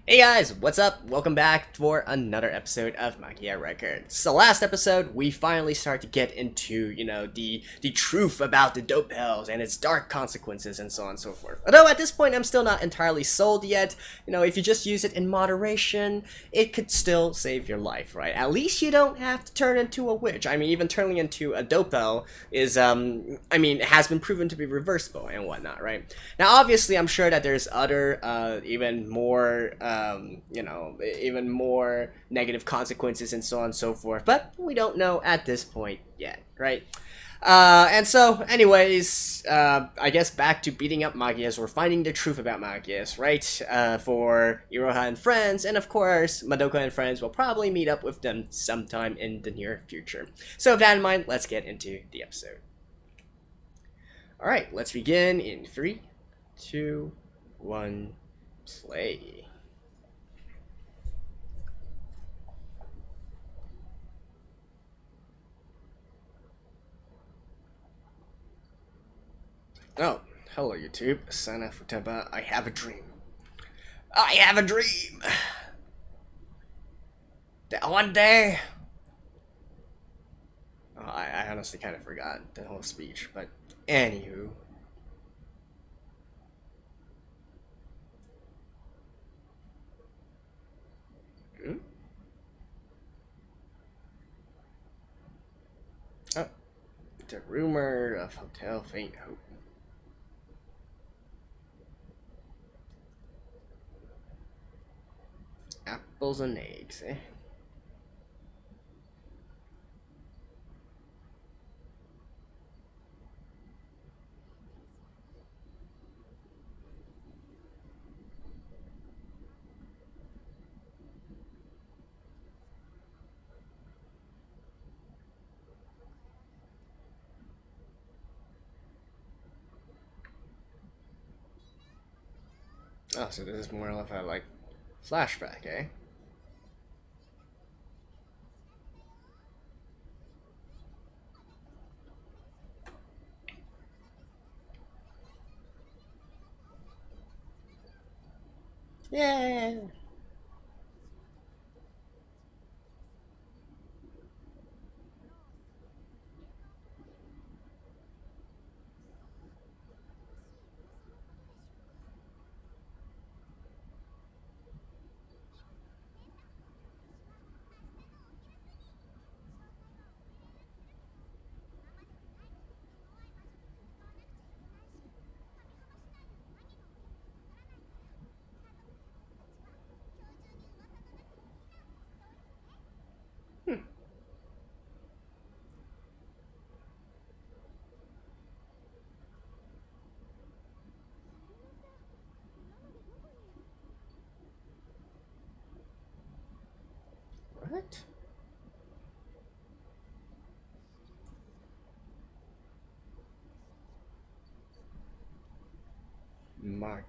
Hey guys, what's up? Welcome back for another episode of Magia Record. So last episode, we finally start to get into, the truth about the dope pills and its dark consequences and so on and so forth. Although at this point, I'm still not entirely sold yet. If you just use it in moderation, it could still save your life, right? At least you don't have to turn into a witch. I mean, even turning into a dope pill is, has been proven to be reversible and whatnot, right? Now, obviously, I'm sure that there's other, even more negative consequences and so on and so forth, but we don't know at this point yet, right? And so, anyways, I guess back to beating up Magius, we're finding the truth about Magius, right? For Iroha and friends, and of course, Madoka and friends will probably meet up with them sometime in the near future. So with that in mind, let's get into the episode. Alright, let's begin in 3, 2, 1, play. Oh, hello YouTube. Sana Futaba. I have a dream. I have a dream! That one day... Oh, I honestly kind of forgot the whole speech, but anywho. Hmm? Oh, the rumor of Hotel Faint Hope. Apples and eggs, eh? Oh, so this is more of a, like, flashback, eh? Yeah. Hmm. What? Magi.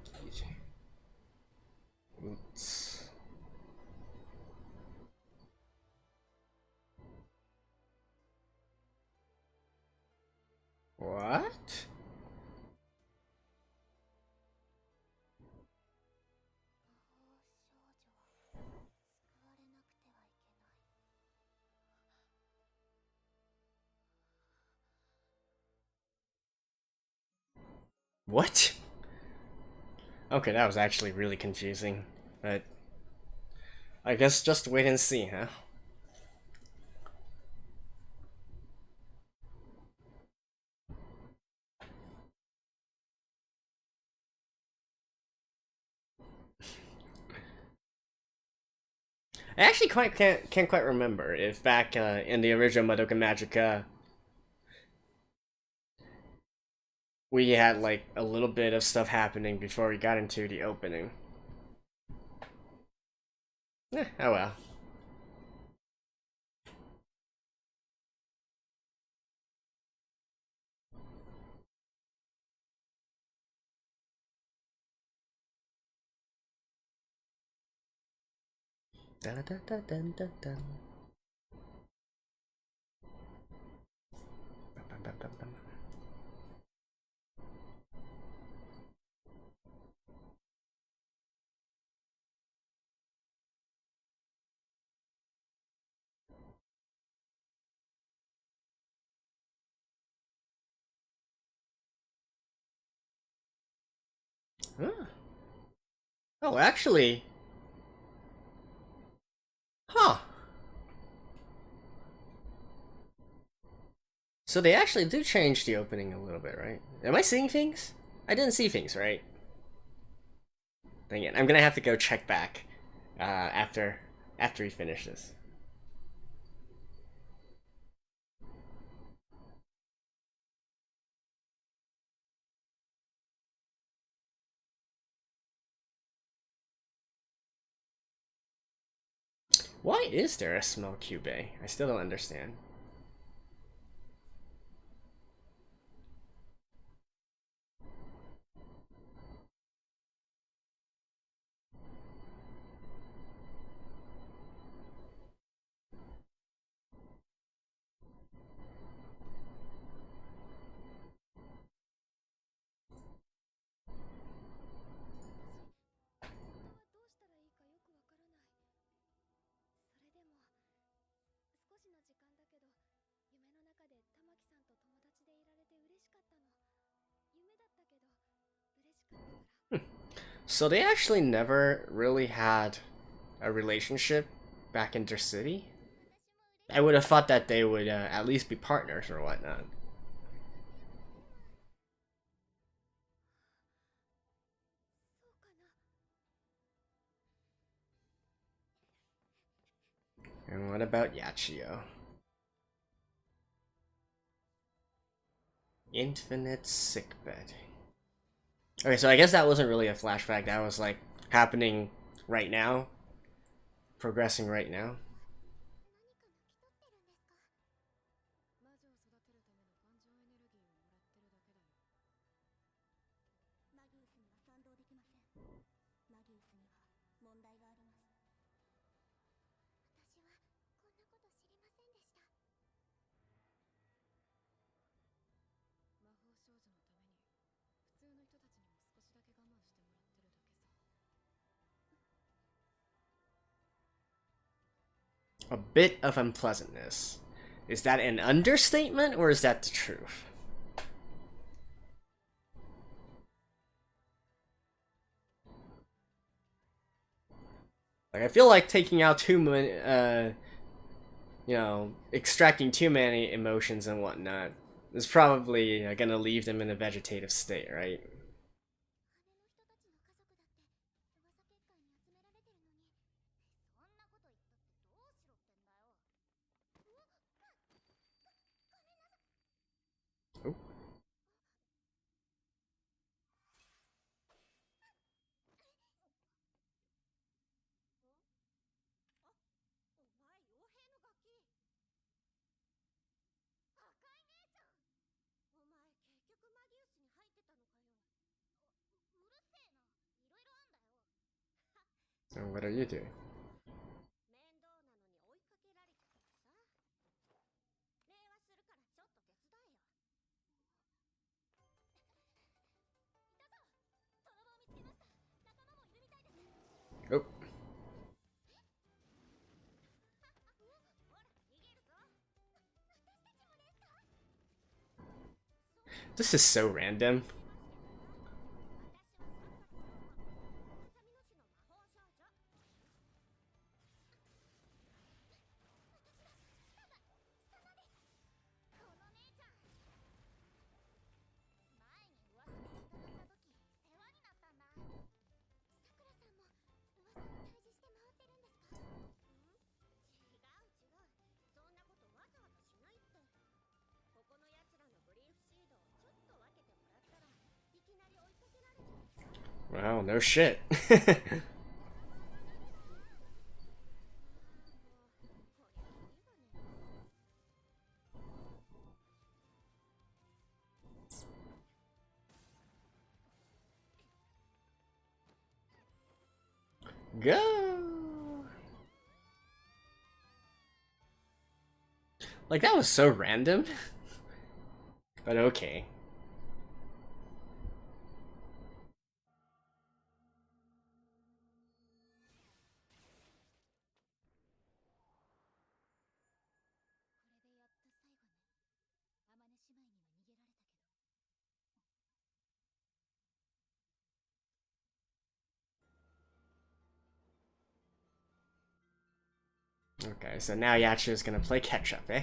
Oops. What? What? Okay, that was actually really confusing. But I guess just wait and see, huh? I actually can't quite remember if back in the original Madoka Magica we had like a little bit of stuff happening before we got into the opening. Oh well. Dun, dun, dun, dun, dun, dun. Bum, bum, bum, bum. Huh. Oh, actually, huh. So they actually do change the opening a little bit, right? Am I seeing things? I didn't see things, right? Dang it. I'm gonna have to go check back after we finish this. Why is there a small cube? I still don't understand. So they actually never really had a relationship back in their city? I would have thought that they would at least be partners or whatnot. And what about Yachio? Infinite sickbed. Okay, so I guess that wasn't really a flashback. That was like happening right now, progressing right now. A bit of unpleasantness. Is that an understatement or is that the truth? Like I feel like taking out too many, extracting too many emotions and whatnot is probably gonna leave them in a vegetative state, right? Oh. And what are you doing? Oh. This is so random. Wow, no shit. Go. Like that was so random. But okay. Okay, so now Yachi's gonna play catch up, eh?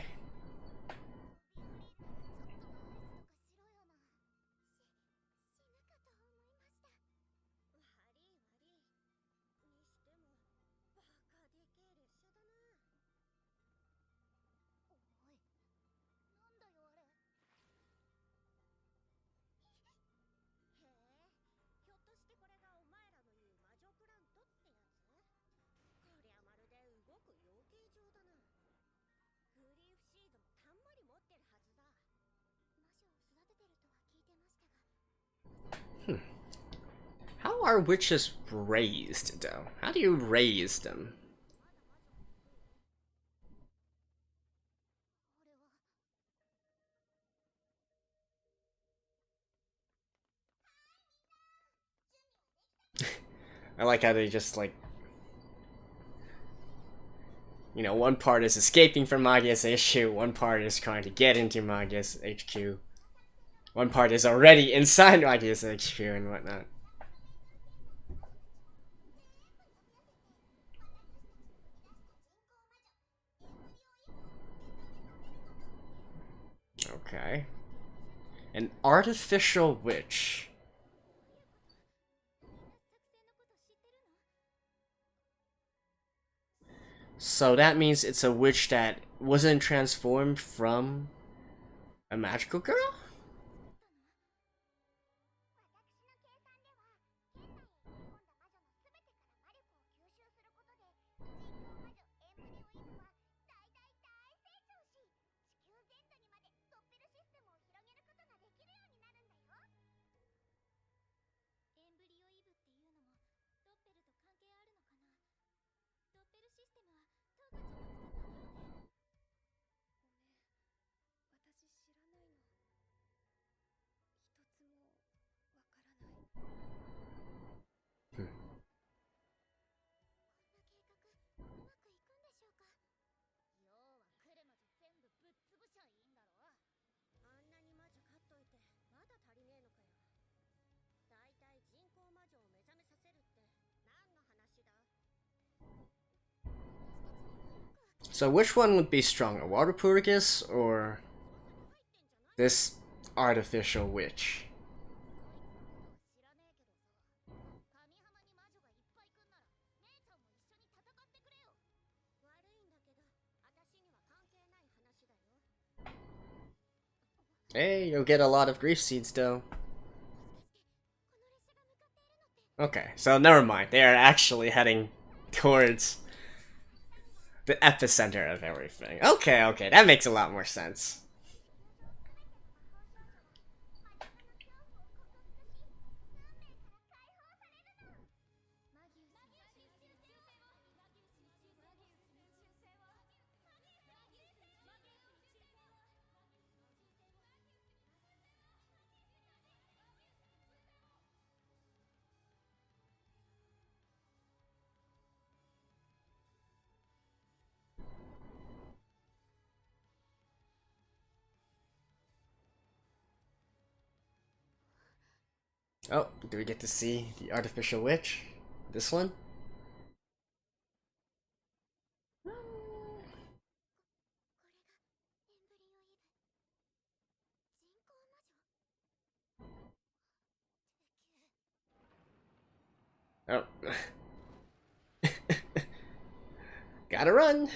How are witches raised, though? How do you raise them? I like how they just, like... You know, one part is escaping from Magius HQ, one part is trying to get into Magius HQ. One part is already inside Magius HQ and whatnot. Okay. An artificial witch. So that means it's a witch that wasn't transformed from a magical girl? So which one would be stronger, Waterpurgus or this artificial witch? Hey, you'll get a lot of grief seeds though. Okay, so never mind. They are actually heading towards the epicenter of everything. Okay, okay, that makes a lot more sense. Oh, do we get to see the artificial witch? This one? Oh. Gotta run!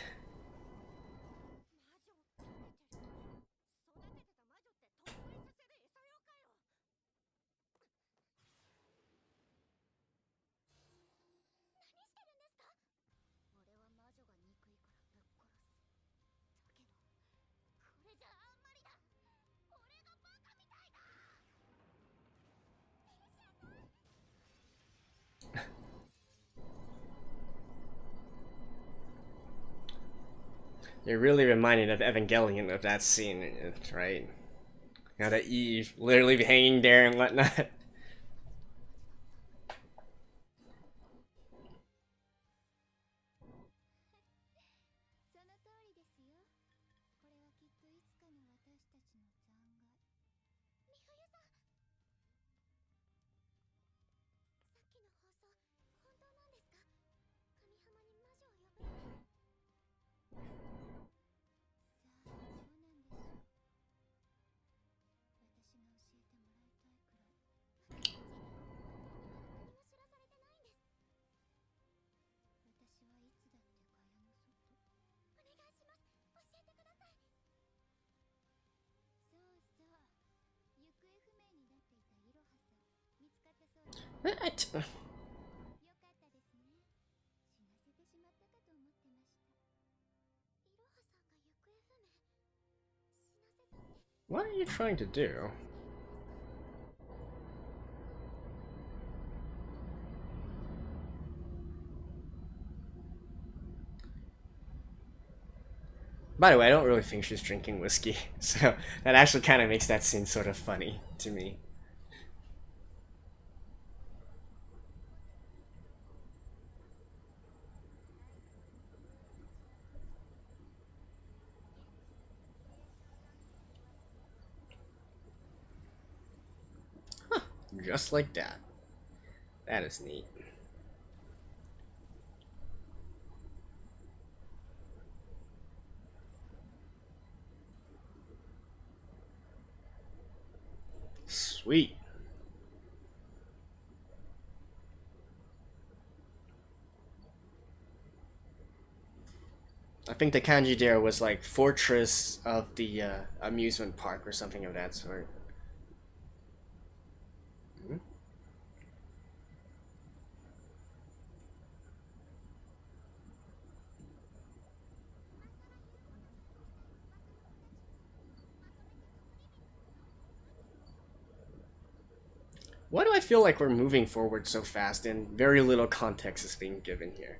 You're really reminded of Evangelion of that scene, right? Now that Eve literally be hanging there and whatnot. What? What are you trying to do? By the way, I don't really think she's drinking whiskey, so that actually kind of makes that scene sort of funny to me. Huh, just like that. That is neat. Sweet. I think the kanji there was like fortress of the amusement park or something of that sort. Hmm? Why do I feel like we're moving forward so fast and very little context is being given here?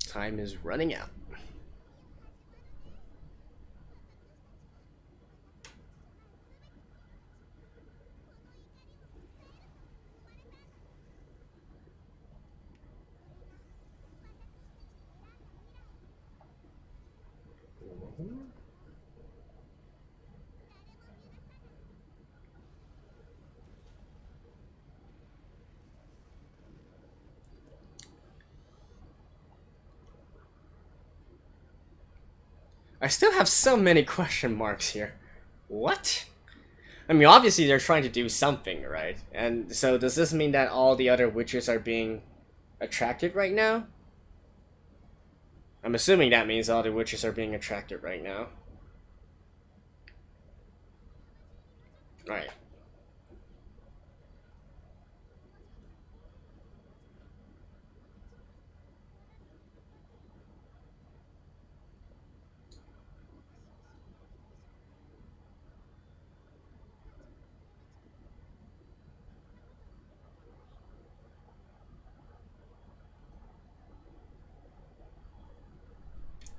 Time is running out. I still have so many question marks here. What? I mean, obviously they're trying to do something, right? And so does this mean that all the other witches are being attracted right now? I'm assuming that means all the witches are being attracted right now. Right.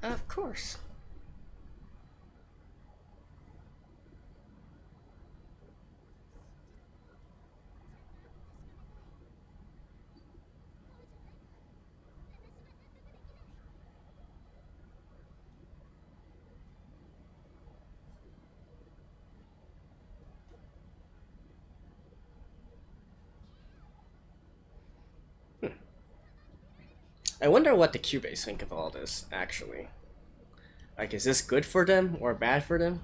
Of course. I wonder what the Cubase think of all this, actually. Like, is this good for them or bad for them?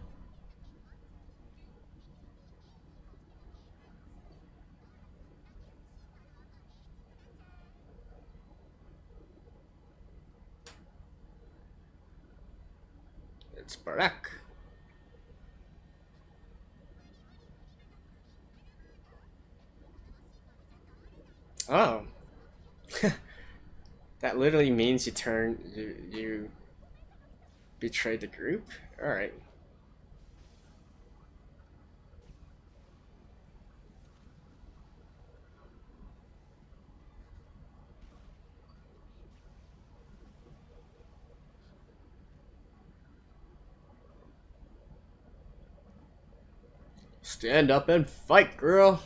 It's Barak. Oh. That literally means you betrayed the group? Alright. Stand up and fight, girl!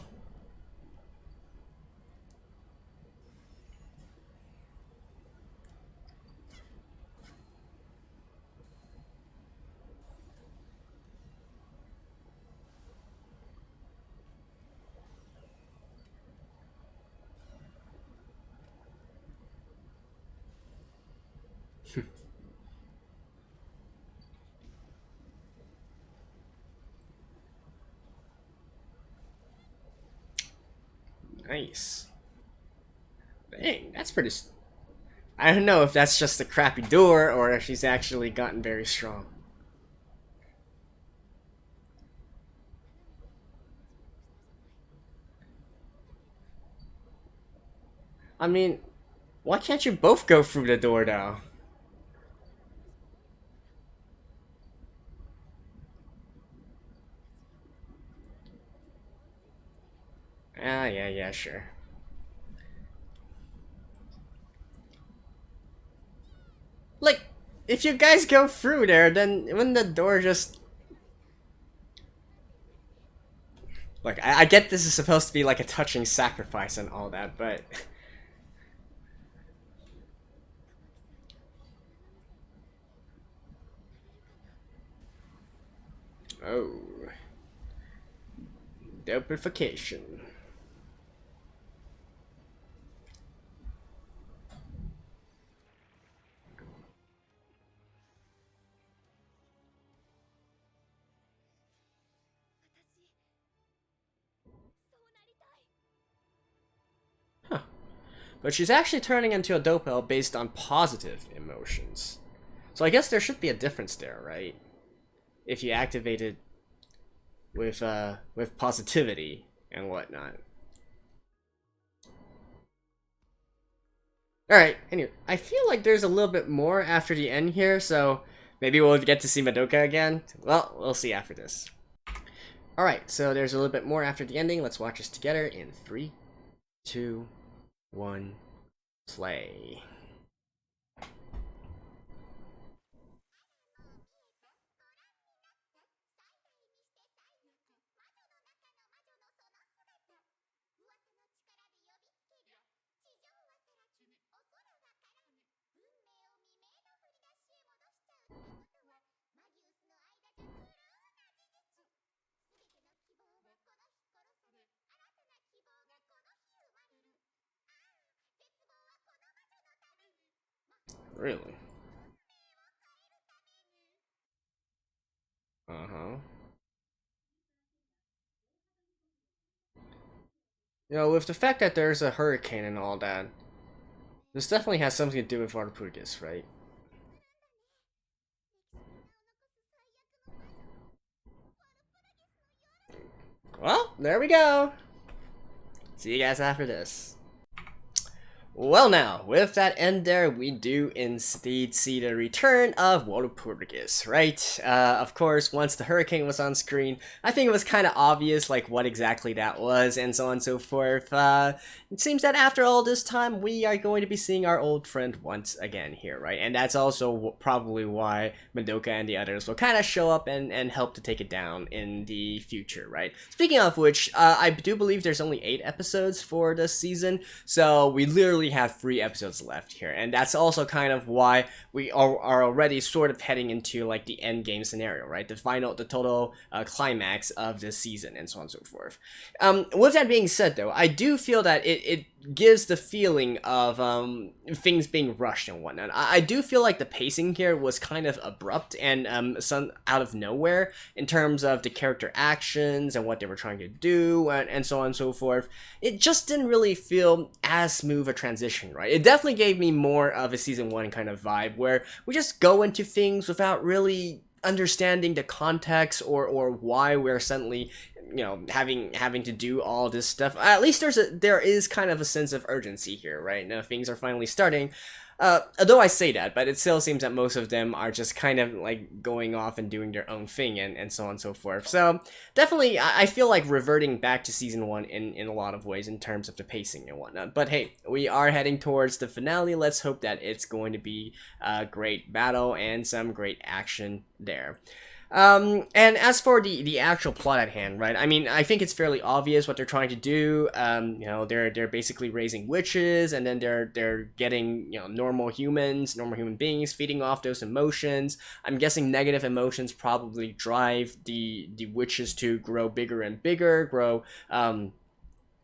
Nice. Dang, that's pretty... I don't know if that's just a crappy door or if she's actually gotten very strong. I mean, why can't you both go through the door though? Ah, yeah, sure. Like, if you guys go through there, then when the door just... Like, I get this is supposed to be like a touching sacrifice and all that, but... Oh. Dopification. Huh. But she's actually turning into a Dopel based on positive emotions. So I guess there should be a difference there, right? If you activate it with positivity and whatnot. Alright, anyway, I feel like there's a little bit more after the end here, so maybe we'll get to see Madoka again. Well, we'll see after this. Alright, so there's a little bit more after the ending. Let's watch this together in 3, 2, 1, play. Really? Uh-huh. You know, with the fact that there's a hurricane and all that, this definitely has something to do with Walpurgis, right? Well, there we go. See you guys after this. Well now, with that end there, we do indeed see the return of Walpurgis, right? Of course, once the hurricane was on screen, I think it was kind of obvious, like, what exactly that was, and so on and so forth. It seems that after all this time, we are going to be seeing our old friend once again here, right? And that's also probably why Madoka and the others will kind of show up and help to take it down in the future, right? Speaking of which, I do believe there's only 8 episodes for this season, so we literally have 3 episodes left here, and that's also kind of why we are already sort of heading into like the end game scenario, right? The total climax of this season, and so on and so forth. With that being said, though, I do feel that it gives the feeling of things being rushed and whatnot. I do feel like the pacing here was kind of abrupt and some out of nowhere in terms of the character actions and what they were trying to do and so on and so forth. It just didn't really feel as smooth a transition, right? It definitely gave me more of a season 1 kind of vibe where we just go into things without really understanding the context or why we're suddenly, you know, having to do all this stuff. At least there is kind of a sense of urgency here, right? Now things are finally starting. Although I say that, but it still seems that most of them are just kind of like going off and doing their own thing and so on and so forth. So definitely, I feel like reverting back to season 1 in a lot of ways in terms of the pacing and whatnot. But hey, we are heading towards the finale. Let's hope that it's going to be a great battle and some great action there. And as for the actual plot at hand, right? I mean, I think it's fairly obvious what they're trying to do. You know, they're basically raising witches, and then they're getting, you know, normal human beings, feeding off those emotions. I'm guessing negative emotions probably drive the witches to grow bigger and bigger, grow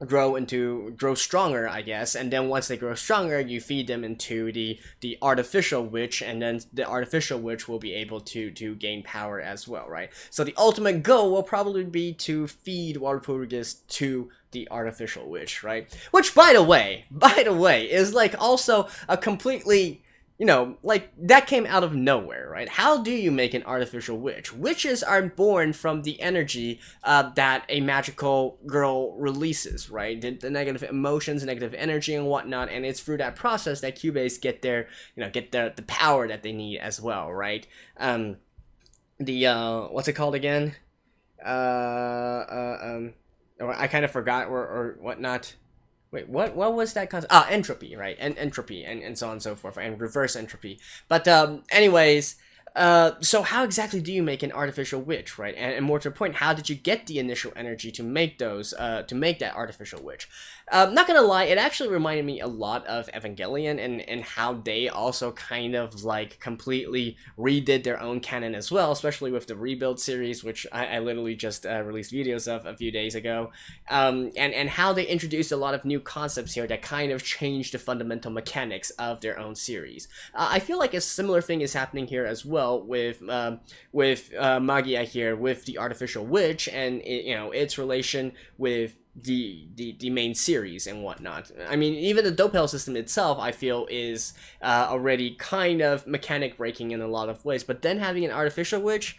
grow stronger, I guess, and then once they grow stronger, you feed them into the artificial witch, and then the artificial witch will be able to gain power as well, right? So the ultimate goal will probably be to feed Walpurgis to the artificial witch, right? Which, by the way, is like also a completely, you know, like, that came out of nowhere, right? How do you make an artificial witch? Witches are born from the energy that a magical girl releases, right? The negative emotions, negative energy, and whatnot, and it's through that process that Cubase get their, the power that they need as well, right? What's it called again? I kind of forgot or whatnot. Wait, what was that concept? Entropy, right? And entropy, and so on and so forth, and reverse entropy. But anyways, so how exactly do you make an artificial witch, right? And more to the point, how did you get the initial energy to make those, to make that artificial witch? Not gonna lie, it actually reminded me a lot of Evangelion, and how they also kind of like completely redid their own canon as well, especially with the Rebuild series, which I literally just released videos of a few days ago, and how they introduced a lot of new concepts here that kind of changed the fundamental mechanics of their own series. I feel like a similar thing is happening here as well with Magia here, with the artificial witch, and its relation with the main series and whatnot. I mean, even the Dopel system itself, I feel, is already kind of mechanic breaking in a lot of ways, but then having an artificial witch,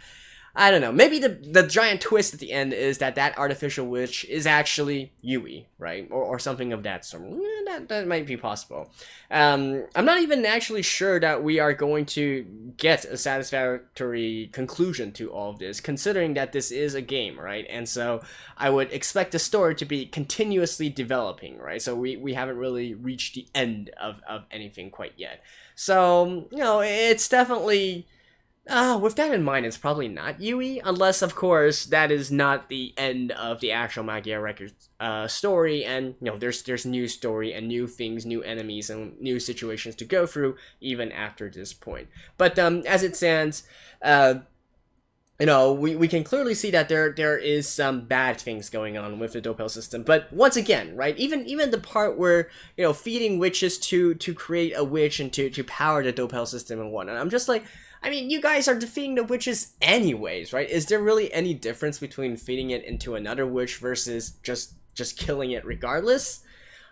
I don't know, maybe the giant twist at the end is that artificial witch is actually Yui, right? Or something of that sort. That might be possible. I'm not even actually sure that we are going to get a satisfactory conclusion to all of this, considering that this is a game, right? And so I would expect the story to be continuously developing, right? So we haven't really reached the end of anything quite yet. So, it's definitely... with that in mind, it's probably not Yui, unless, of course, that is not the end of the actual Magia Record story, and, there's new story and new things, new enemies, and new situations to go through, even after this point. But, as it stands, we can clearly see that there is some bad things going on with the Dopel system. But once again, right, even the part where, feeding witches to create a witch and to power the Dopel system and whatnot, I'm just like, I mean, you guys are defeating the witches anyways, right? Is there really any difference between feeding it into another witch versus just killing it regardless?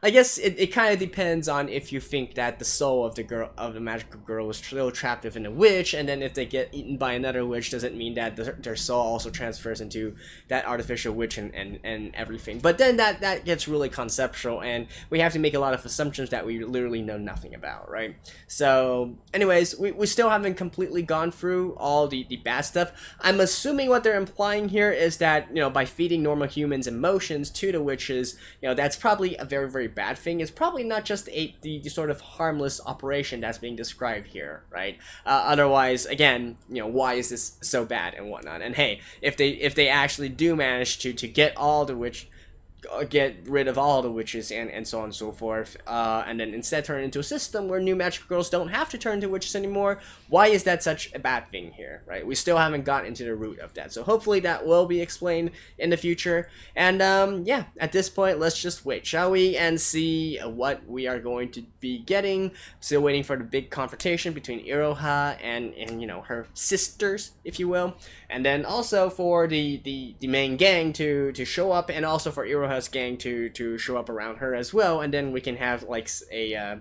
I guess it kind of depends on if you think that the soul of the magical girl is still trapped within a witch, and then if they get eaten by another witch, does it mean that their soul also transfers into that artificial witch and everything? But then that gets really conceptual, and we have to make a lot of assumptions that we literally know nothing about, right? So, anyways, we still haven't completely gone through all the bad stuff. I'm assuming what they're implying here is that, by feeding normal humans emotions to the witches, that's probably a very, very bad thing. It's probably not just the sort of harmless operation that's being described here, right? Otherwise, again, why is this so bad and whatnot? And hey, if they actually do manage to get rid of all the witches and so on and so forth, and then instead turn it into a system where new magical girls don't have to turn into witches anymore, why is that such a bad thing here, right? We still haven't gotten into the root of that, so hopefully that will be explained in the future. And yeah, at this point, let's just wait, shall we, and see what we are going to be getting. Still waiting for the big confrontation between Iroha and her sisters, if you will, and then also for the main gang to show up, and also for Iroha's gang to show up around her as well, and then we can have like a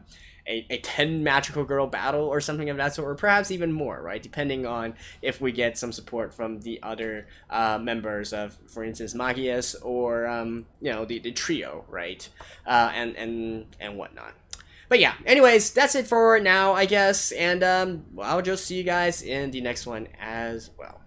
10 magical girl battle or something of that sort, or perhaps even more, right? Depending on if we get some support from the other members of, for instance, Magius, or the trio, right? And whatnot. But yeah, anyways, that's it for now, I guess, and I'll just see you guys in the next one as well.